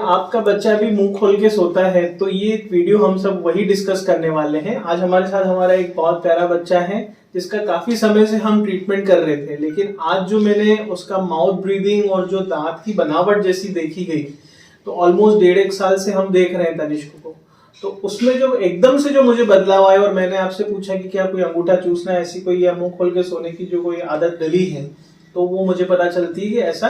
आपका बच्चा भी मुंह खोल के सोता है, तो ये वीडियो हम सब वही डिस्कस करने वाले हैं। आज हमारे साथ हमारा एक बहुत प्यारा बच्चा है जिसका काफी समय से हम ट्रीटमेंट कर रहे थे, लेकिन आज जो मैंने उसका माउथ ब्रीदिंग और जो दांत की बनावट जैसी देखी गई, तो ऑलमोस्ट 1.5 साल से हम देख रहे हैं तनिष्क को, तो उसमें जो एकदम से जो मुझे बदलाव आया और मैंने आपसे पूछा कि क्या कोई अंगूठा चूसना ऐसी कोई या मुंह खोल के सोने की जो कोई आदत डली है, तो वो मुझे पता चलती है कि ऐसा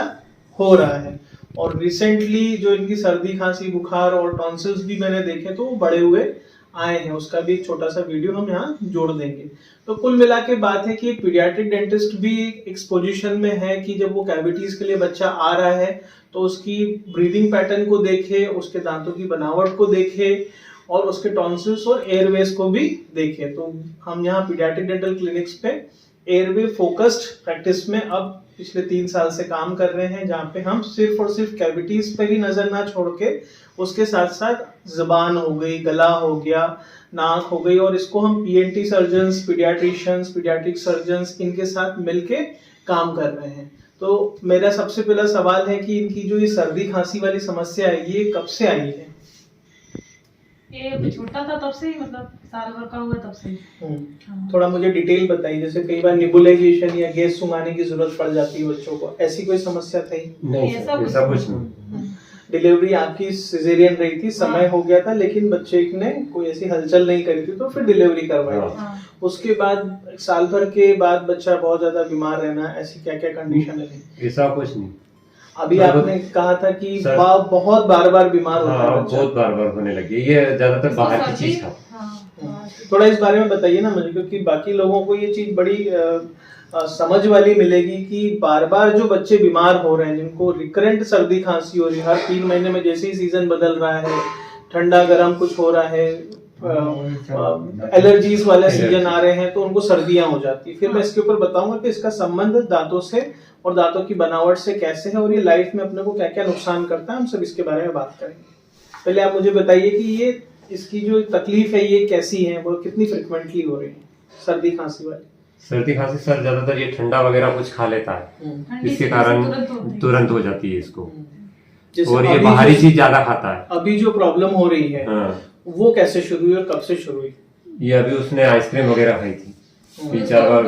हो रहा है। और रिसेंटली जो इनकी सर्दी खांसी बुखार और टॉन्सिल्स भी मैंने देखे तो वो बढ़े हुए आए हैं, उसका भी एक छोटा सा वीडियो हम यहाँ जोड़ देंगे। तो कुल मिला के बात है कि एक पीडियाट्रिक डेंटिस्ट भी एक पोजीशन में है कि जब वो कैविटीज के लिए बच्चा आ रहा है तो उसकी ब्रीदिंग पैटर्न को देखे, उसके दांतों की बनावट को देखे और उसके टॉन्सिल्स और एयरवेज को भी देखे। तो हम यहाँ पीडियाट्रिक डेंटल क्लिनिक्स पे एयरवे फोकस्ड प्रैक्टिस में अब पिछले 3 साल से काम कर रहे हैं, जहाँ पे हम सिर्फ और सिर्फ कैविटीज पे ही नजर ना छोड़ के उसके साथ साथ जबान हो गई, गला हो गया, नाक हो गई, और इसको हम PNT surgeons, paediatricians, paediatric surgeons इनके साथ मिलके काम कर रहे हैं। तो मेरा सबसे पहला सवाल है कि इनकी जो ये सर्दी खांसी वाली समस्या है ये कब से आई है? ये छोटा था तब से ही, मतलब साल भर का हुआ तब से ही। थोड़ा मुझे डिटेल बताइए, जैसे कई बार निबुलाइजेशन या गैस सुंघाने की जरूरत पड़ जाती है बच्चों को, ऐसी कोई समस्या थी? नहीं, ऐसा कुछ नहीं। डिलीवरी आपकी सिजेरियन रही थी, समय हो गया था, लेकिन बच्चे ने कोई ऐसी हलचल नहीं करी थी तो फिर डिलीवरी करवाई। उसके बाद साल भर के बाद बच्चा बहुत ज्यादा बीमार रहना, ऐसी क्या क्या कंडीशन है? ऐसा कुछ नहीं। अभी आपने कहा था कि बहुत बार बार बीमार होता है बच्चा। बहुत बार बार होने लगी, ये ज्यादातर बाहर की चीज था। थोड़ा इस बारे में बताइए ना मुझे, क्योंकि बाकी लोगों को ये चीज बड़ी समझ वाली मिलेगी कि बार बार जो बच्चे बीमार हो रहे हैं, जिनको रिकरेंट सर्दी खांसी हो रही है, हर 3 महीने में जैसे ही सीजन बदल रहा है, ठंडा गर्म कुछ हो रहा है, एलर्जीज वाले सीजन आ रहे हैं, तो उनको सर्दियां हो जाती है। फिर मैं इसके ऊपर बताऊंगा कि इसका संबंध दांतों से और दांतों की बनावट से कैसे है और ये लाइफ में अपने को क्या क्या नुकसान करता है, हम सब इसके बारे में बात करेंगे। पहले आप मुझे बताइए कि ये इसकी जो तकलीफ है ये कैसी है, वो कितनी फ्रिक्वेंटली हो रही है सर्दी खांसी वाली? सर्दी खांसी सर ज्यादातर ये ठंडा वगैरह कुछ खा लेता है, इसके कारण तुरंत हो जाती है इसको, और ये बाहरी चीज ज्यादा खाता है। अभी जो प्रॉब्लम हो रही है वो कैसे शुरू हुई और कब से शुरू हुई? ये अभी उसने आइसक्रीम वगैरह खाई थी 3-4 बार।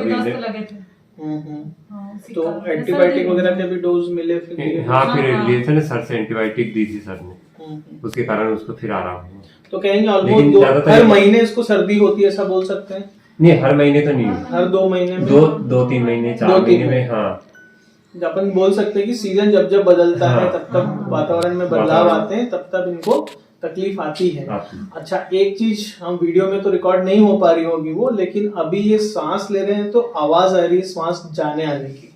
तो एंटीबायोटिक वगैरह के भी डोज मिले फिर? हाँ, फिर लिए थे ना सर से, एंटीबायोटिक दी थी सर ने, उसके कारण उसको फिर आराम हुआ। तो कहेंगे ऑलमोस्ट हर महीने इसको सर्दी होती है, ऐसा बोल सकते हैं? नहीं, हर महीने तो नहीं, हर 2 महीने में, 2-3 महीने 4 महीने में। हाँ, अपन बोल सकते हैं कि सीजन जब जब बदलता है तब तब वातावरण में बदलाव आते हैं, तब तब इनको तकलीफ आती है। अच्छा, एक चीज हम वीडियो में तो रिकॉर्ड नहीं हो पा रही होगी वो, लेकिन अभी ये सांस ले रहे हैं तो आवाज आ रही है सांस जाने आने की,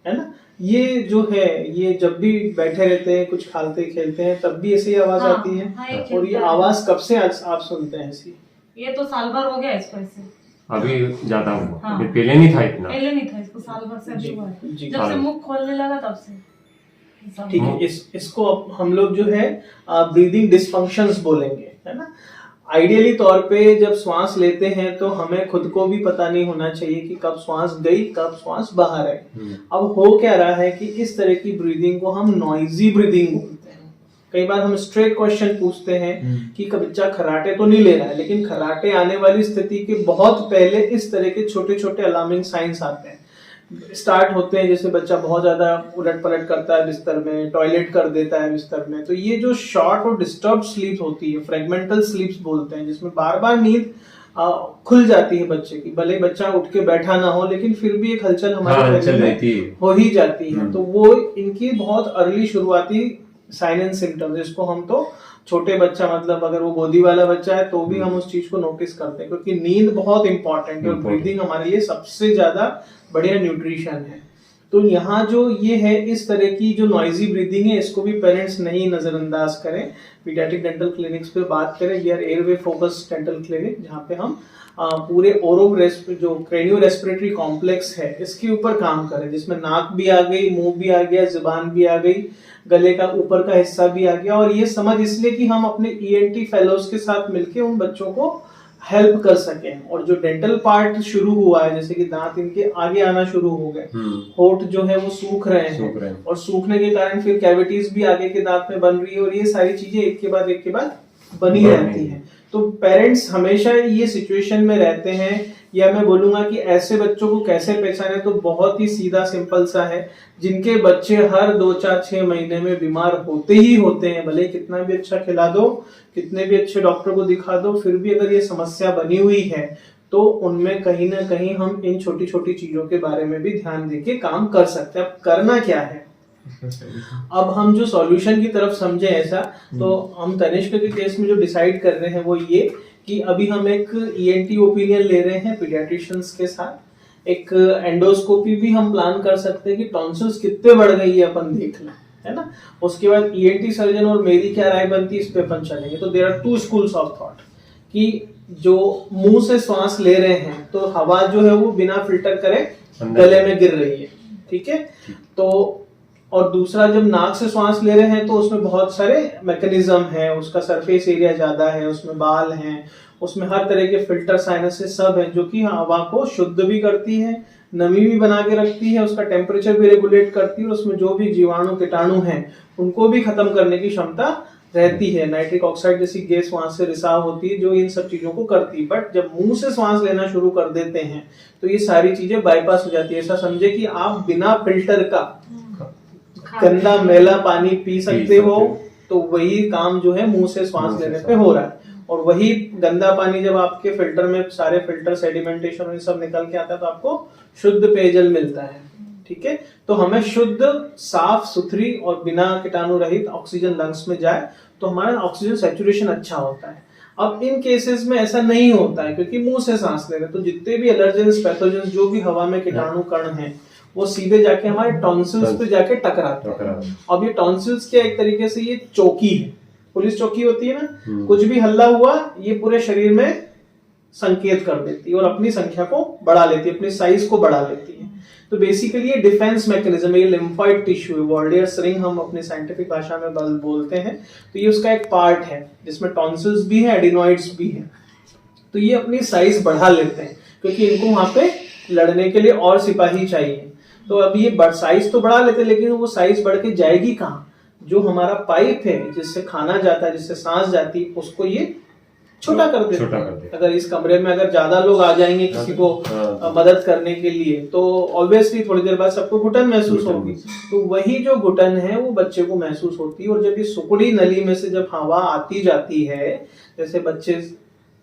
है ना? ये जो है, ये जब भी बैठे रहते हैं कुछ खाते खेलते हैं तब भी ऐसी आवाज आती है? और ये आवाज कब से आप सुनते हैं ऐसी? ये तो साल भर हो गया इसको, इससे अभी ज्यादा हुआ। पहले नहीं था इतना, पहले नहीं था, इसको साल भर से अभी हुआ है, जब से मुंह खोलने लगा तब से। ठीक है, इसको हम लोग जो है ब्रीदिंग डिसफंक्शंस बोलेंगे, है ना? आइडियली तौर पे जब श्वास लेते हैं तो हमें खुद को भी पता नहीं होना चाहिए कि कब श्वास गई कब श्वास बाहर आई। अब हो क्या रहा है कि इस तरह की ब्रीदिंग को हम नॉइजी ब्रीदिंग बोलते हैं। कई बार हम स्ट्रेट क्वेश्चन पूछते हैं कि बच्चा खर्राटे तो नहीं ले रहा है, लेकिन खर्राटे आने वाली स्थिति के बहुत पहले इस तरह के छोटे छोटे अलार्मिंग साइंस आते हैं, स्टार्ट होते हैं। जैसे बच्चा बहुत ज्यादा उलट पलट करता है बिस्तर में, टॉयलेट कर देता है बिस्तर में, तो ये जो शॉर्ट और डिस्टर्ब स्लीप होती है, फ्रेगमेंटल स्लीप्स बोलते हैं, जिसमें बार बार नींद खुल जाती है बच्चे की, भले बच्चा उठ के बैठा ना हो लेकिन फिर भी एक हलचल हमारे शरीर में हो ही जाती है। तो वो इनकी बहुत अर्ली शुरुआती साइन एंड सिम्टम्स, जिसको हम तो छोटे बच्चा, मतलब अगर वो गोदी वाला बच्चा है तो भी हम उस चीज को नोटिस करते हैं, क्योंकि नींद बहुत इंपॉर्टेंट है और ब्रीदिंग हमारे लिए सबसे ज्यादा बढ़िया न्यूट्रिशन है। तो यहाँ जो ये है, इस तरह की जो नॉइजी ब्रीदिंग है, इसको भी पेरेंट्स नहीं नजरअंदाज करें। पीडियाट्रिक डेंटल क्लिनिक्स पे बात करें, we are Airway Focus Dental Clinic, जहाँ पे हम पूरे जो क्रेनियो रेस्पिरेटरी कॉम्प्लेक्स है इसके ऊपर काम करें, जिसमें नाक भी आ गई, मुंह भी आ गया, जुबान भी आ गई, गले का ऊपर का हिस्सा भी आ गया। और ये समझ इसलिए कि हम अपने ईएनटी फेलोज के साथ मिलके उन बच्चों को हेल्प कर सके। और जो डेंटल पार्ट शुरू हुआ है, जैसे कि दांत इनके आगे आना शुरू हो गए, होठ जो है वो सूख रहे हैं और सूखने के कारण फिर कैविटीज भी आगे के दांत में बन रही है, और ये सारी चीजें एक के बाद बनी रहती हैं। तो पेरेंट्स हमेशा ये सिचुएशन में रहते हैं, या मैं बोलूंगा कि ऐसे बच्चों को कैसे पहचाने, तो बहुत ही सीधा सिंपल सा है। जिनके बच्चे हर 2, 4, 6 महीने में बीमार होते ही होते हैं, भले कितना भी अच्छा खिला दो, कितने भी अच्छे डॉक्टर को दिखा दो, फिर भी अगर ये समस्या बनी हुई है तो उनमें कहीं ना कहीं हम इन छोटी छोटी चीजों के बारे में भी ध्यान देके काम कर सकते हैं। अब करना क्या है, अब हम जो सॉल्यूशन की तरफ समझे ऐसा, तो हम तनिष्क के केस में जो डिसाइड कर रहे हैं वो ये कि अभी हम एक ENT ओपिनियन ले रहे हैं पीडियाट्रिशियंस के साथ। एक एंडोस्कोपी भी हम प्लान कर सकते हैं कि टॉन्सिल्स कितने बढ़ गई है अपन देख लें, है ना। उसके बाद ENT सर्जन और मेरी क्या राय बनती है इस पे अपन चलेंगे। तो there are 2 schools of thought कि जो मुंह से श्वास ले रहे हैं तो हवा जो है वो बिना फिल्टर करे गले में गिर रही है, ठीक है। तो और दूसरा, जब नाक से श्वास ले रहे हैं तो उसमें बहुत सारे मैकेनिज्म है, उसका सरफेस एरिया ज्यादा है, उसमें बाल हैं, उसमें हर तरह के फिल्टर साइनसेस सब है, जो कि हवा को शुद्ध भी करती है, नमी भी बना के रखती है, उसका टेम्परेचर भी रेगुलेट करती है, और उसमें जो भी जीवाणु कीटाणु हैं उनको भी खत्म करने की क्षमता रहती है। नाइट्रिक ऑक्साइड जैसी गैस वहां से रिसाव होती है जो इन सब चीजों को करती है। बट जब मुंह से श्वास लेना शुरू कर देते हैं तो ये सारी चीजें बाईपास हो जाती है। ऐसा समझे कि आप बिना फिल्टर का गंदा मैला पानी पी सकते हो, तो वही काम जो है मुंह से श्वास लेने पे हो रहा है। और वही गंदा पानी जब आपके फिल्टर में सारे फिल्टर सेडिमेंटेशन और सब निकल के आता है तो आपको शुद्ध पेयजल मिलता है, ठीक है। तो हमें शुद्ध, साफ सुथरी और बिना कीटाणु रहित ऑक्सीजन लंग्स में जाए तो हमारा ऑक्सीजन सैचुरेशन अच्छा होता है। अब इन केसेस में ऐसा नहीं होता है क्योंकि मुंह से सांस ले रहे, तो जितने भी एलर्जेंस, पैथोजेंस, जो भी हवा में कीटाणु कण हैं वो सीधे जाके हमारे टॉन्सिल्स पे जाके टकराते हैं। अब ये टॉन्सिल्स क्या, एक तरीके से ये चौकी है, पुलिस चौकी होती है ना, कुछ भी हल्ला हुआ ये पूरे शरीर में संकेत कर देती है और अपनी संख्या को बढ़ा लेती है, अपनी साइज को बढ़ा लेती है। तो बेसिकली ये डिफेंस मैकेनिज्म है, ये लिम्फॉइड टिश्यू है, वॉल्डियर्स रिंग हम अपने साइंटिफिक भाषा में बोलते हैं। तो ये उसका एक पार्ट है जिसमें टॉन्सिल्स भी है, एडिनॉइड्स भी है। तो ये अपनी साइज बढ़ा लेते हैं क्योंकि इनको वहां पे लड़ने के लिए और सिपाही चाहिए। तो अब ये साइज तो बढ़ा लेते हैं, लेकिन वो साइज बढ़ के जाएगी कहाँ? जो हमारा पाइप है जिससे खाना जाता है, जिससे सांस जाती है, उसको ये छोटा कर देते हैं। अगर इस कमरे में अगर ज्यादा लोग आ जाएंगे किसी को मदद करने के लिए तो ऑब्वियसली थोड़ी देर बाद सबको घुटन महसूस होगी। तो वही जो घुटन है वो बच्चे को महसूस होती है। और जब ये सुकड़ी नली में से जब हवा आती जाती है, जैसे बच्चे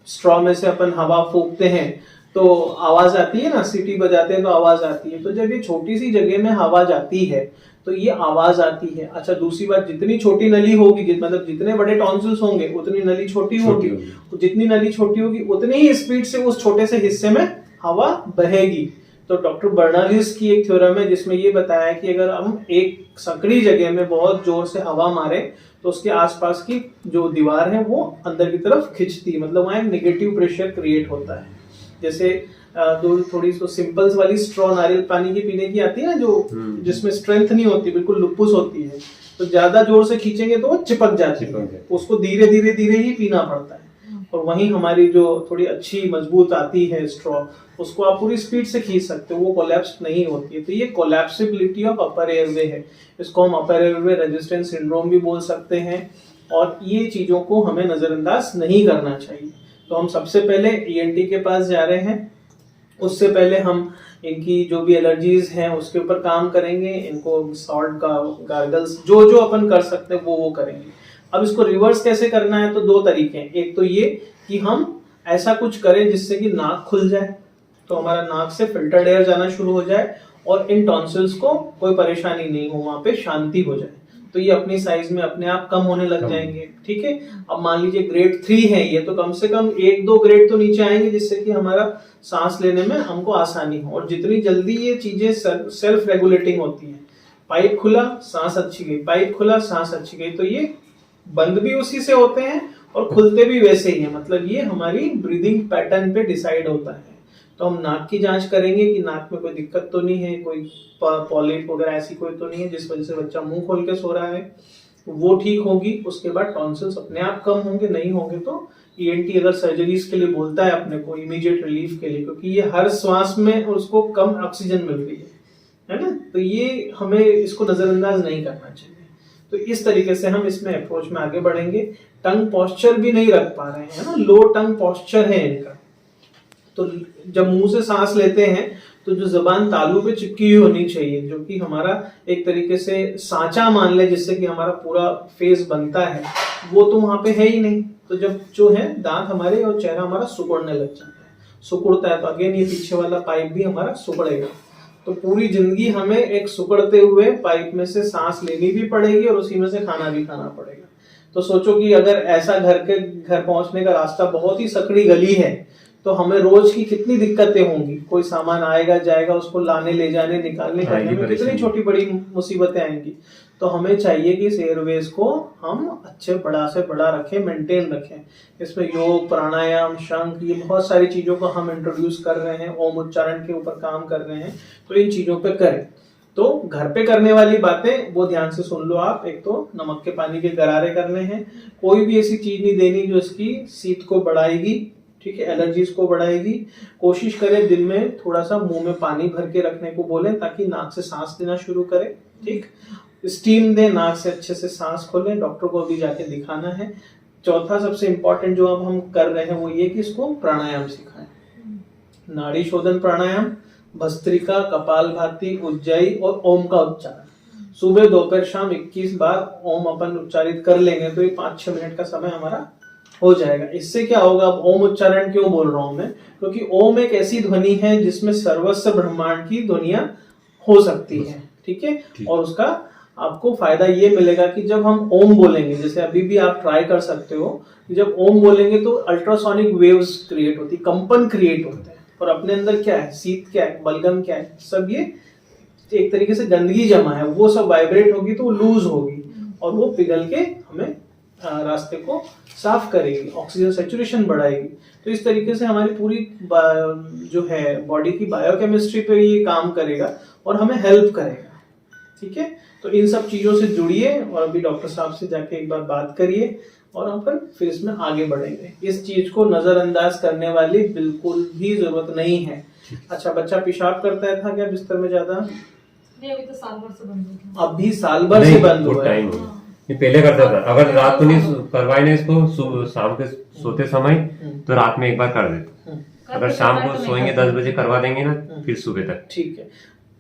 स्ट्रॉ में से अपन हवा फूंकते हैं तो आवाज आती है ना, सीटी बजाते हैं तो आवाज आती है। तो जब ये छोटी सी जगह में हवा जाती है तो ये आवाज आती है। अच्छा, दूसरी बात, जितनी छोटी नली होगी, मतलब जितने बड़े टॉन्सिल्स होंगे उतनी नली छोटी होगी, जितनी नली छोटी होगी उतनी ही स्पीड से उस छोटे से हिस्से में हवा बहेगी। तो डॉक्टर बर्नौलीज की एक थ्योरम है जिसमें ये बताया कि अगर हम एक संकड़ी जगह में बहुत जोर से हवा मारे तो उसके आसपास की जो दीवार है वो अंदर की तरफ खिंचती है, मतलब वहां एक नेगेटिव प्रेशर क्रिएट होता है। जैसे थोड़ी सी सिंपल्स वाली स्ट्रॉ नारियल पानी की पीने की आती है ना, जो जिसमें स्ट्रेंथ नहीं होती, बिल्कुल लुप्पुस होती है, तो ज्यादा जोर से खींचेंगे तो वो चिपक जाती है, उसको धीरे धीरे धीरे ही पीना पड़ता है। और वहीं हमारी जो थोड़ी अच्छी मजबूत आती है स्ट्रॉ, उसको आप पूरी स्पीड से खींच सकते हो, वो कोलैप्स नहीं होती है। तो ये कोलैप्सिबिलिटी ऑफ अपर एयरवे है, इसको हम अपर एयरवे रेजिस्टेंस सिंड्रोम भी बोल सकते हैं। और ये चीजों को हमें नजरअंदाज नहीं करना चाहिए। तो हम सबसे पहले ENT के पास जा रहे हैं, उससे पहले हम इनकी जो भी एलर्जीज हैं उसके ऊपर काम करेंगे, इनको सॉल्ट का गार्गल्स जो जो अपन कर सकते हैं वो करेंगे। अब इसको रिवर्स कैसे करना है, तो 2 तरीके हैं। एक तो ये कि हम ऐसा कुछ करें जिससे कि नाक खुल जाए, तो हमारा नाक से फिल्टर्ड एयर जाना शुरू हो जाए और इन टॉन्सिल्स को कोई परेशानी नहीं हो, वहां पे शांति हो जाए। तो ये अपनी साइज में अपने आप कम होने लग जाएंगे, ठीक है। अब मान लीजिए ग्रेड 3 है ये, तो कम से कम 1-2 ग्रेड तो नीचे आएंगे जिससे कि हमारा सांस लेने में हमको आसानी हो। और जितनी जल्दी ये चीजें सेल्फ रेगुलेटिंग होती है, पाइप खुला सांस अच्छी गई, पाइप खुला सांस अच्छी गई, तो ये बंद भी उसी से होते हैं और खुलते भी वैसे ही है। मतलब ये हमारी ब्रीदिंग पैटर्न पे डिसाइड होता है। तो हम नाक की जांच करेंगे कि नाक में कोई दिक्कत तो नहीं है, कोई पॉलिप वगैरह ऐसी कोई तो नहीं है जिस वजह से बच्चा मुंह खोल के सो रहा है, वो ठीक होगी। उसके बाद टॉन्सिल्स अपने आप कम होंगे, नहीं होंगे तो ENT अगर सर्जरीज के लिए बोलता है अपने को इमीडिएट रिलीफ के लिए, क्योंकि ये हर श्वास में उसको कम ऑक्सीजन मिल रही है ना, तो ये हमें इसको नजरअंदाज नहीं करना चाहिए। तो इस तरीके से हम इसमें अप्रोच में आगे बढ़ेंगे। टंग पोस्चर भी नहीं रख पा रहे हैं ना, लो टंग पोस्चर है इनका, तो जब मुंह से सांस लेते हैं तो जो जबान तालू पे चिपकी हुई होनी चाहिए, जो कि हमारा एक तरीके से सांचा मान ले जिससे कि हमारा पूरा फेस बनता है, वो तो वहां पे है ही नहीं। तो जब जो है दांत हमारे और चेहरा हमारा सुकड़ने लग जाता है, सुकड़ता है तो अगेन ये पीछे वाला पाइप भी हमारा सुकड़ेगा। तो पूरी जिंदगी हमें एक सुकड़ते हुए पाइप में से सांस लेनी भी पड़ेगी और उसी में से खाना भी खाना पड़ेगा। तो सोचो कि अगर ऐसा घर पहुंचने का रास्ता बहुत ही सकड़ी गली है तो हमें रोज की कितनी दिक्कतें होंगी। कोई सामान आएगा जाएगा, उसको लाने ले जाने निकालने करने में कितनी छोटी बड़ी मुसीबतें आएंगी। तो हमें चाहिए कि इस एयरवेज को हम अच्छे बड़ा से बड़ा रखें, मेंटेन रखें। इसमें योग, प्राणायाम, शंख, ये बहुत सारी चीजों को हम इंट्रोड्यूस कर रहे हैं, ओम उच्चारण के ऊपर काम कर रहे हैं। तो इन चीजों पे करें। तो घर पे करने वाली बातें वो ध्यान से सुन लो आप। एक तो नमक के पानी के गरारे करने हैं, कोई भी ऐसी चीज नहीं देनी जो इसकी शीत को बढ़ाएगी, ठीक है, एलर्जीज को बढ़ाएगी। कोशिश करें दिन में थोड़ा सा मुंह में पानी भर के रखने को बोलें ताकि नाक से सांस लेना शुरू करें, ठीक। स्टीम दें, नाक से अच्छे से सांस खोलें, डॉक्टर को भी जाके दिखाना है। चौथा सबसे इंपॉर्टेंट जो अब हम कर रहे हैं वो ये कि इसको प्राणायाम सिखाएं। नाड़ी शोधन प्राणायाम, भस्त्रिका, कपालभाति, उज्जाई और ओम का उच्चारण सुबह दोपहर शाम 21 बार ओम अपन उच्चारित कर लेंगे तो ये 5-6 मिनट का समय हमारा हो जाएगा। इससे क्या होगा, अब ओम उच्चारण क्यों बोल रहा हूं मैं, क्योंकि ओम एक ऐसी ध्वनि है जिसमें सर्वस्व ब्रह्मांड की ध्वनियां हो सकती हैं, ठीक है। और उसका आपको फायदा ये मिलेगा कि जब हम ओम बोलेंगे, जैसे अभी भी आप ट्राई कर सकते हो, जब ओम बोलेंगे तो अल्ट्रासोनिक वेव्स क्रिएट होती, कंपन क्रिएट होते हैं। और अपने अंदर क्या है, शीत क्या है, बलगम क्या है, सब ये एक तरीके से गंदगी जमा है, वो सब वाइब्रेट होगी तो लूज होगी और वो पिघल के हमें रास्ते को साफ करेगी, ऑक्सीजन सैचुरेशन बढ़ाएगी। तो इस तरीके से हमारी पूरी जो है बॉडी की बायोकेमिस्ट्री पे ये काम करेगा और हमें हेल्प करेगा, ठीक है। तो इन सब चीजों से जुड़िए और अभी डॉक्टर साहब से जाके एक बार बात करिए और हम फिर इसमें आगे बढ़ेंगे। इस चीज को नजरअंदाज करने वाली बिल्कुल भी जरूरत नहीं है। अच्छा, बच्चा पेशाब करता था क्या बिस्तर में ज्यादा? नहीं, अभी तो साल भर से बंद हो गया। अभी साल भर से बंद हुआ है। ये पहले करता था, अगर रात को नहीं करवाए ना इसको, शाम के सोते समय तो रात में एक बार कर देते। अगर शाम को सोएंगे 10 बजे करवा देंगे ना, फिर सुबह तक। ठीक है।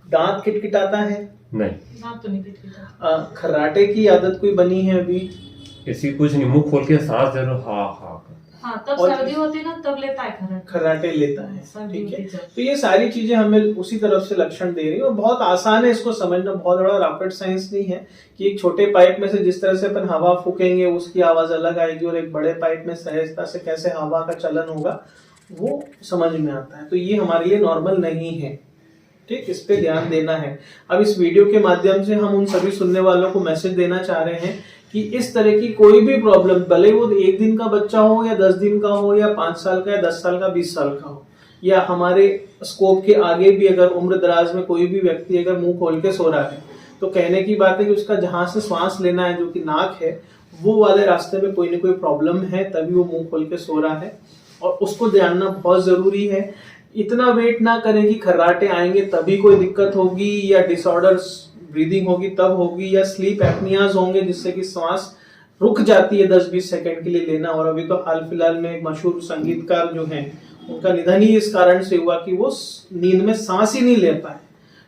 दांत किटकिटाता है? नहीं, दांत तो नहीं किटकिटाता। खर्राटे की आदत कोई बनी है अभी? ऐसी कुछ नहीं, मुंह खोल के सांस जरूर हाँ, तब सर्दी होती है ना तब लेता है खर्राटे लेता है, ठीक है। तो ये सारी चीजें हमें उसी तरफ से लक्षण दे रही है और बहुत आसान है इसको समझना, बहुत बड़ा रॉकेट साइंस नहीं है कि एक छोटे पाइप में से जिस तरह से अपन हवा फूकेंगे उसकी आवाज अलग आएगी और एक बड़े पाइप में सहजता से कैसे हवा का चलन होगा वो समझ में आता है। तो ये हमारे लिए नॉर्मल नहीं है, ठीक, इस पे ध्यान देना है। अब इस वीडियो के माध्यम से हम उन सभी सुनने वालों को मैसेज देना चाह रहे हैं कि इस तरह की कोई भी प्रॉब्लम, भले वो 1 दिन का बच्चा हो या 10 दिन का हो या 5 साल का या 10 साल का 20 साल का हो, या हमारे स्कोप के आगे भी अगर उम्र दराज में कोई भी व्यक्ति अगर मुंह खोल के सो रहा है तो कहने की बात है कि उसका जहां से श्वास लेना है जो कि नाक है वो वाले रास्ते में कोई ना कोई प्रॉब्लम है, तभी वो मुंह खोल के सो रहा है और उसको जानना बहुत जरूरी है। इतना वेट ना करें कि खर्राटे आएंगे तभी कोई दिक्कत होगी या डिसऑर्डर्स ब्रीदिंग होगी तब होगी या स्लीप एपनियाज होंगे जिससे कि सांस रुक जाती है 10-20 सेकंड के लिए लेना। और अभी तो हाल फिलहाल में एक मशहूर संगीतकार जो हैं उनका निधन ही इस कारण से हुआ कि वो नींद में सांस ही नहीं ले पाए।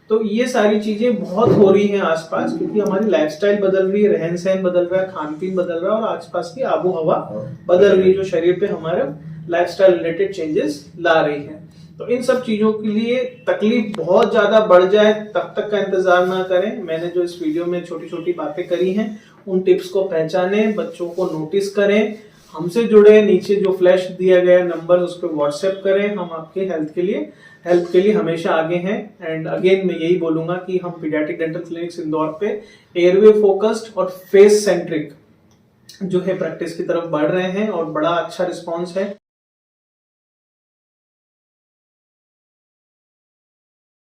तो ये सारी चीजें बहुत हो रही हैं आसपास, क्योंकि हमारी लाइफस्टाइल बदल रही है, रहन सहन बदल रहा है, खान पीन बदल रहा है और आसपास की आबो हवा बदल रही है जो शरीर पे हमारे लाइफस्टाइल रिलेटेड चेंजेस ला रही है। तो इन सब चीजों के लिए तकलीफ बहुत ज्यादा बढ़ जाए तब तक का इंतजार ना करें। मैंने जो इस वीडियो में छोटी छोटी बातें करी हैं उन टिप्स को पहचाने, बच्चों को नोटिस करें, हमसे जुड़े, नीचे जो फ्लैश दिया गया नंबर उस पर व्हाट्सएप करें। हम आपके हेल्प के लिए हमेशा आगे हैं। एंड अगेन मैं यही बोलूंगा कि हम पीडियाट्रिक डेंटल क्लिनिक्स इंदौर पे एयरवे फोकस्ड और फेस सेंट्रिक जो है प्रैक्टिस की तरफ बढ़ रहे हैं और बड़ा अच्छा रिस्पॉन्स है।